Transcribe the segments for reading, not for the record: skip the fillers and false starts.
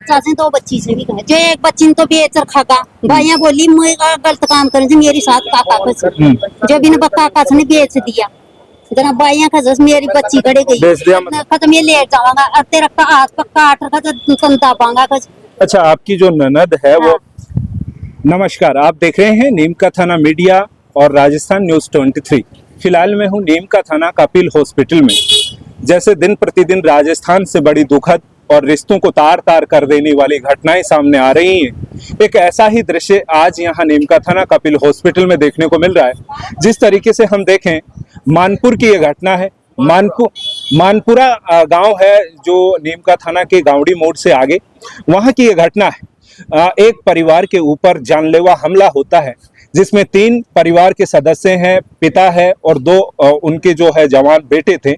चाचे दो बच्ची से भी जो एक बच्ची ने तो बेच रखा का भाइया बोली मैं गलत काम करे थे मेरी साथ काका को जो बिन काका ने बेच दिया जना भाइया का जस मेरी बच्ची खड़े गई खत्म ये लेट जाऊंगा अब तेरा का हाथ पक्का आठ रखा तो संता पाऊंगा कुछ। अच्छा, आपकी जो ननद है वो नमस्कार, आप देख रहे हैं नीम का थाना मीडिया और राजस्थान न्यूज 23। फिलहाल मैं हूं नीम का थाना कपिल हॉस्पिटल में। जैसे दिन प्रतिदिन राजस्थान से बड़ी दुखद और रिश्तों को तार तार कर देने वाली घटनाएं सामने आ रही हैं, एक ऐसा ही दृश्य आज यहाँ नीम का थाना कपिल हॉस्पिटल में देखने को मिल रहा है। जिस तरीके से हम देखें, मानपुर की ये घटना है। मानपुरा गांव है जो नीम का थाना के गावड़ी मोड़ से आगे, वहां की ये घटना है। एक परिवार के ऊपर जानलेवा हमला होता है जिसमें 3 परिवार के सदस्य हैं, पिता है और 2 उनके जो है जवान बेटे थे,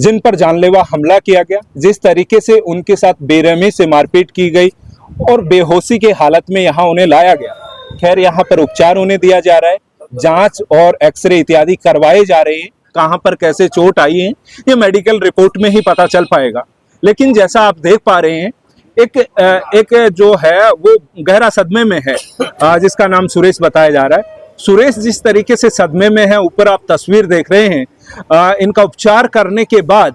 जिन पर जानलेवा हमला किया गया। जिस तरीके से उनके साथ बेरहमी से मारपीट की गई और बेहोशी के हालत में यहाँ उन्हें लाया गया। खैर, यहाँ पर उपचार उन्हें दिया जा रहा है, जांच और एक्सरे इत्यादि करवाए जा रहे हैं। कहाँ पर कैसे चोट आई है ये मेडिकल रिपोर्ट में ही पता चल पाएगा। लेकिन जैसा आप देख पा रहे हैं, एक जो है वो गहरा सदमे में है, जिसका नाम सुरेश बताया जा रहा है। सुरेश जिस तरीके से सदमे में है, ऊपर आप तस्वीर देख रहे हैं, इनका उपचार करने के बाद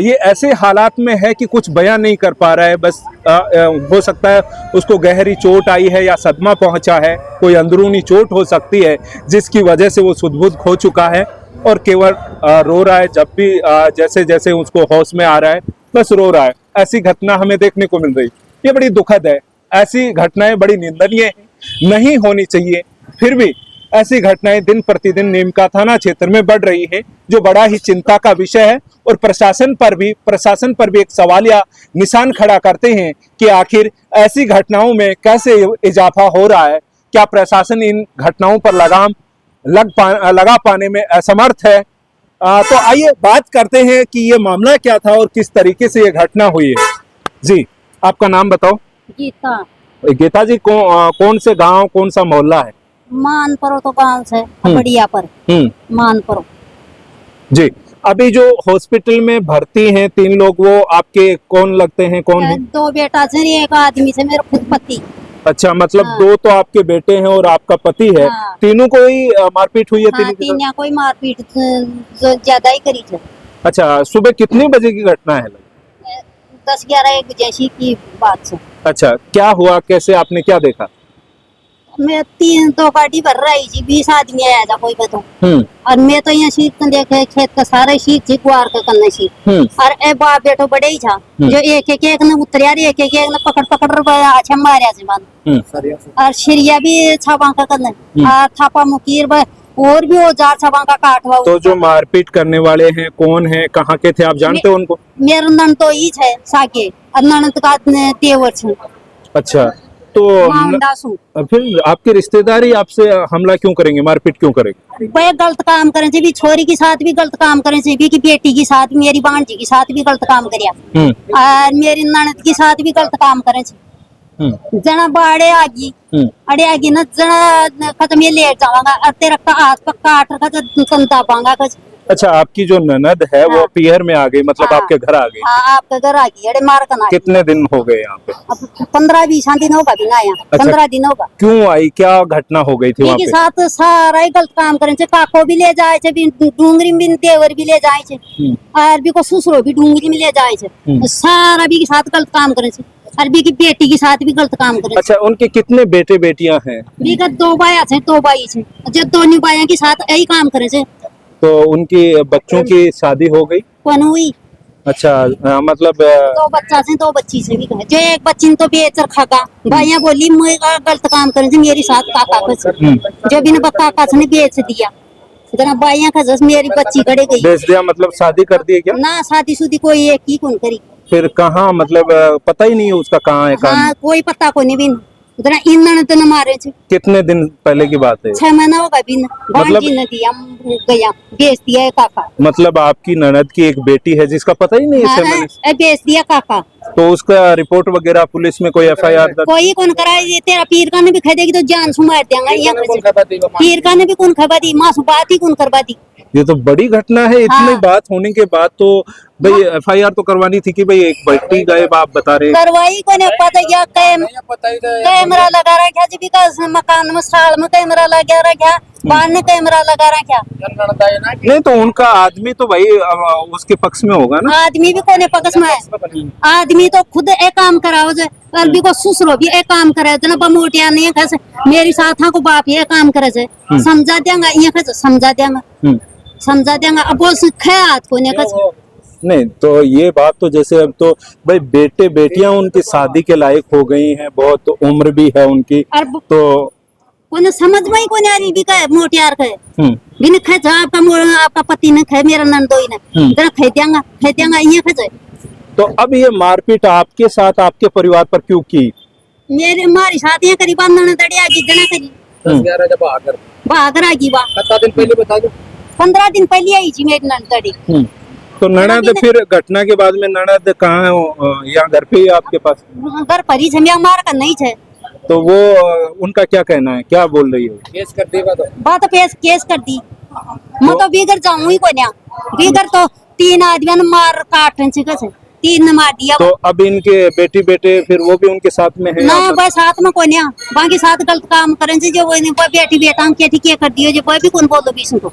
ये ऐसे हालात में है कि कुछ बयान नहीं कर पा रहा है। बस हो सकता है उसको गहरी चोट आई है या सदमा पहुंचा है, कोई अंदरूनी चोट हो सकती है जिसकी वजह से वो सुध-बुध खो चुका है और केवल रो रहा है। जब भी जैसे जैसे उसको होश में आ रहा है बस रो रहा है। ऐसी घटना हमें देखने को मिल रही, ये बड़ी दुखद है। ऐसी घटनाएं बड़ी निंदनीय है, नहीं होनी चाहिए। फिर भी ऐसी घटनाएं दिन प्रतिदिन नीम का थाना क्षेत्र में बढ़ रही है, जो बड़ा ही चिंता का विषय है। और प्रशासन पर भी एक सवाल या निशान खड़ा करते हैं कि आखिर ऐसी घटनाओं में कैसे इजाफा हो रहा है। क्या प्रशासन इन घटनाओं पर लगाम लगा पाने में असमर्थ है? तो आइए बात करते हैं कि ये मामला क्या था और किस तरीके से ये घटना हुई है। जी, आपका नाम बताओ। गीता जी, कौन से गांव, कौन सा मोहल्ला है? मानपुर तो गांव से बढ़िया पर मानपुर। जी, अभी जो हॉस्पिटल में भर्ती हैं 3 लोग, वो आपके कौन लगते हैं? कौन है? 2 बेटा से, एक आदमी से, मेरा खुद पति। अच्छा, मतलब 2 तो आपके बेटे हैं और आपका पति है। तीनों को ही मारपीट हुई है? तीनों कोई मारपीट ज्यादा ही करी है। अच्छा, सुबह कितने बजे की घटना है? 10-11 बजे की बात से। अच्छा, क्या हुआ, कैसे, आपने क्या देखा? मैं 3 गाड़ी भर रही थी, 20 आदमी आया था कोई बताओ। और मैं तो यहाँ सीख देखे खेत का सारे सीख थी, गुआर का करना सीख। और ए बाप बेटो बड़े ही था, जो एक ने उतरिया, एक ने पकड़ अच्छा मारिया से मान। और सिरिया भी छापा का करना, और थापा मुकीर और भी औजार छापा का काटवा। तो जो मारपीट करने वाले हैं कौन है, कहाँ के थे, आप जानते हो उनको? मेरा नन तो ही है साके, और ननद का तेवर छे। अच्छा, तो फिर आपके रिश्तेदार आपसे हमला क्यों करेंगे, मारपीट क्यों करेंगे? भाई गलत काम करे थे, भी छोरी के साथ भी गलत काम करे थे, भी की बेटी के साथ, मेरी भांजी के साथ भी गलत काम करिया, और मेरी ननद के साथ भी गलत काम करे थे। जना बाड़े आगी अड़े आगी न जना खत्म ये लेट जाऊंगा, और तेरा का हाथ पक्का आठ रखा तो संता पाऊंगा कुछ। अच्छा, आपकी जो ननद है वो पीहर में आ गई, मतलब आपके घर आ गई? आपके घर आ गई, अरे मार करना। कितने दिन हो गए यहाँ पे? 15-20 दिन होगा भी ना यहाँ। 15 दिन होगा। क्यों आई, क्या घटना हो गई थी वहाँ पे? साथ सारा ही गलत काम करे, काको भी ले जाए, डूंगरी में देवर भी ले जाए, और भी को ससुरो भी डूंगरी में ले जाए, सारा भी के साथ गलत काम करे, अरबी की बेटी के साथ भी गलत काम करे। अच्छा, उनके कितने बेटे बेटियां हैं? 2 बाया थे, 2 बाई थे, जो दोनों बाया के साथ यही काम करे थे। तो उनकी बच्चों की शादी हो गई? कौन हुई? अच्छा, मतलब 2 बच्चा से, 2 बच्ची से भी जो एक बच्ची ने तो बेच रखा का भाइया बोली मैं गलत काम करे थे मेरी साथ काका को, जो बिन काका ने बेच दिया। जना बाइया का जस मेरी बच्ची खड़े गई। बेच दिया मतलब शादी कर दी क्या? ना, शादी शुदी कोई एक ही कौन करी। फिर कहाँ, मतलब पता ही नहीं है उसका कहाँ है? हाँ, कोई पता को नहीं बिन उतना इन तो न मारे थे। कितने दिन पहले की बात है? 6 महीना होगा बिन, मतलब न दिया गया, बेच दिया है काका। मतलब आपकी ननद की एक बेटी है जिसका पता ही नहीं है? बेच दिया काका। तो उसका रिपोर्ट वगैरह पुलिस में कोई FIR कोई कौन कराई? तेरा पीर का ने भी खरीदेगी तो जान से मार देंगे। पीर का ने भी कौन खबा दी, माँ से बात ही कौन करवा दी। ये तो बड़ी घटना है। इतनी हाँ। बात होने के बाद तो भाई एफआईआर तो करवानी थी कि भाई एक बेटी गायब आप बता रहे। करवाई को नहीं पता या कैमरा लगा रखा जी विकास मकान में साल में कैमरा लगा रखा बाहर ने कैमरा लगा रखा। नहीं तो उनका आदमी तो भाई उसके पक्ष में होगा ना। आदमी भी कोने पक्ष में है। आदमी तो खुद एक काम कराओ जे अरबी को ससुरो भी एक काम करे जना बमोटिया नहीं खस मेरी साथा को बाप ये काम करे जे समझा देंगा ये खस समझा देंगा अब वो सिखे हाथ को नहीं खस। नहीं तो ये बात तो जैसे अब तो भाई बेटे बेटियां उनकी शादी के लायक हो गई हैं, बहुत उम्र भी है उनकी, तो कोने समझ में ही कोने आ रही भी का मोटियार के बिन खे जा आपका पति ने खे मेरा नंदोई ने जरा खे देंगा ये खे। तो अब ये मारपीट आपके साथ आपके परिवार पर क्यों की? मेरे हमारी शादियां करी बांधने दड़िया की जना करी 10-11 जब बहागर आ गई बा 7 दिन पहले बता दो 15 दिन पहले आई जी मेरी नंद दड़ी। तो ननद फिर घटना के बाद में ननद कहाँ है? यहाँ घर पे ही आपके पास? घर पर ही छे मार का नहीं छे। तो वो उनका क्या कहना है, क्या बोल रही हो? केस कर दी बात केस कर दी मैं तो बिगड़ जाऊं ही को ना बिगड़ तो 3 आदमी ने मार काटन से कैसे 3 ने मार दिया। तो अब इनके बेटी बेटे फिर वो भी उनके साथ में है? ना बस साथ में को ना बाकी साथ गलत काम करें से जो वो बेटी बेटा के ठीक कर दियो जो कोई भी कौन बोल दो बीच को।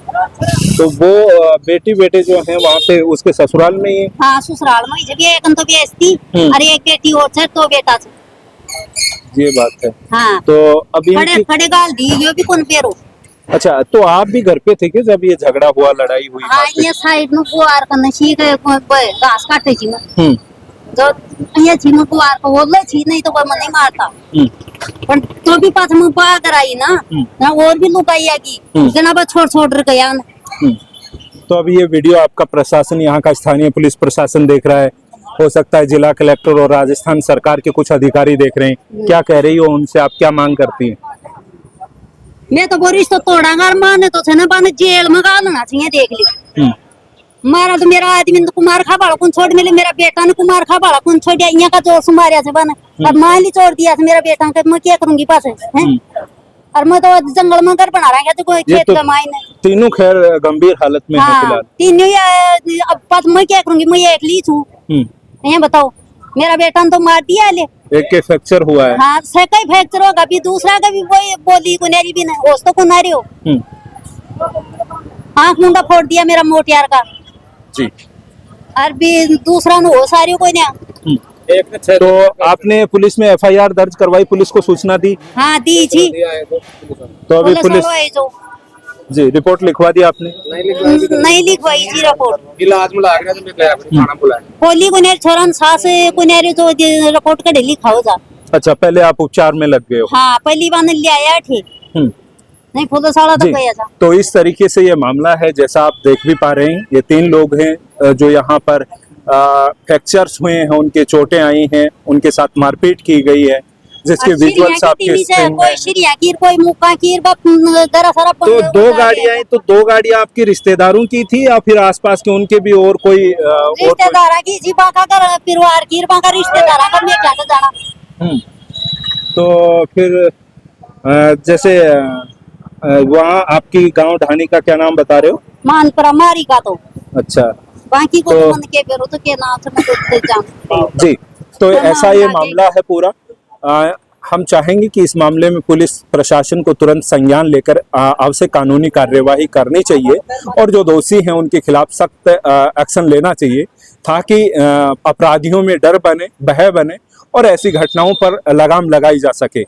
तो वो बेटी बेटे जो हैं वहाँ पे उसके ससुराल में ही है? हाँ ससुराल में जब एक तो बेचती और एक बेटी और छे तो बेटा छे। ये बात है। हाँ तो अभी खड़े गाल दी यो भी कौन पेरो। अच्छा तो आप भी घर पे थे कि जब ये झगड़ा हुआ लड़ाई हुई? हाँ ये साइड में गुआर करने सीख घास काटे छी में जो ये छी में गुआर को बोले छी नहीं तो कोई मन नहीं मारता पर तो भी पास में बाग आई ना और भी लोग आई आगी जनाब छोड़ गया ना। तो अभी ये वीडियो आपका प्रशासन यहाँ का स्थानीय पुलिस प्रशासन देख रहा है, हो सकता है जिला कलेक्टर और राजस्थान सरकार के कुछ अधिकारी देख रहे हैं, क्या कह रही हो उनसे, आप क्या मांग करती हैं? मैं तो बोरिश तो तोड़ांगा माने तो छे बाने जेल में गालना चाहिए देख ली। मारा तो मेरा आदमी तो कुमार खा बाड़ा कौन छोड़ मिले मेरा बेटा ने कुमार खा बाड़ा कौन छोड़ दिया यहाँ का जोर से मारिया से बने अब मान ली छोड़ दिया मेरा बेटा के मैं क्या करूंगी पास है और मैं तो जंगल में घर बना रहा है तो कोई खेत का मायने तीनों खैर गंभीर हालत में है फिलहाल। तीनों अब पास मैं क्या करूंगी मैं अकेली हूँ ये बताओ मेरा बेटा ने तो मार दिया ले एक के फ्रैक्चर हुआ है। हाँ सही फ्रैक्चर होगा भी दूसरा का भी वही बोली कुनेरी भी नहीं होश तो कुनारी हो आँख मुंडा फोड़ दिया मेरा मोटियार का जी और भी दूसरा ने होश आ रही कोई नहीं। तो आपने पुलिस में एफआईआर दर्ज करवाई, पुलिस को सूचना दी? हाँ दी जी। तो अभी पुलिस जी रिपोर्ट लिखवा दी आपने? नहीं लिखवाई जी रिपोर्ट इलाज में लाग रहा है तो मैं थाना बुलाया बोली कुनेर छोरन सास कुनेर तो रिपोर्ट का डेली खाओ जा। अच्छा पहले आप उपचार में लग गए हो? हाँ पहली बार ले आया ठीक नहीं फुल साला तो गया था। तो इस तरीके से ये मामला है, जैसा आप देख भी पा रहे हैं ये 3 लोग हैं जो यहाँ पर फ्रैक्चर्स हुए हैं, उनके चोटें आई हैं, उनके साथ मारपीट की गई है जिसके विजुअल्स आपके स्क्रीन में। कोई श्रिया कीर कोई मुक्का कीर दरा सारा तो 2 गाड़ियां, तो 2 गाड़ियां आपकी रिश्तेदारों की थी या फिर आसपास के उनके भी और कोई रिश्तेदारा की जी बाका कर परिवार की बाका रिश्तेदारा का मैं क्या जाना। तो फिर जैसे वहाँ आपकी गांव ढानी का क्या नाम बता रहे हो? मानपुरा मारी का तो अच्छा बाकी को तो मन के बेरो तो के नाम से मैं जान जी। तो ऐसा ये मामला है पूरा। हम चाहेंगे कि इस मामले में पुलिस प्रशासन को तुरंत संज्ञान लेकर आवश्यक कानूनी कार्यवाही करनी चाहिए और जो दोषी हैं उनके खिलाफ सख्त एक्शन लेना चाहिए ताकि अपराधियों में डर बने, भय बने और ऐसी घटनाओं पर लगाम लगाई जा सके।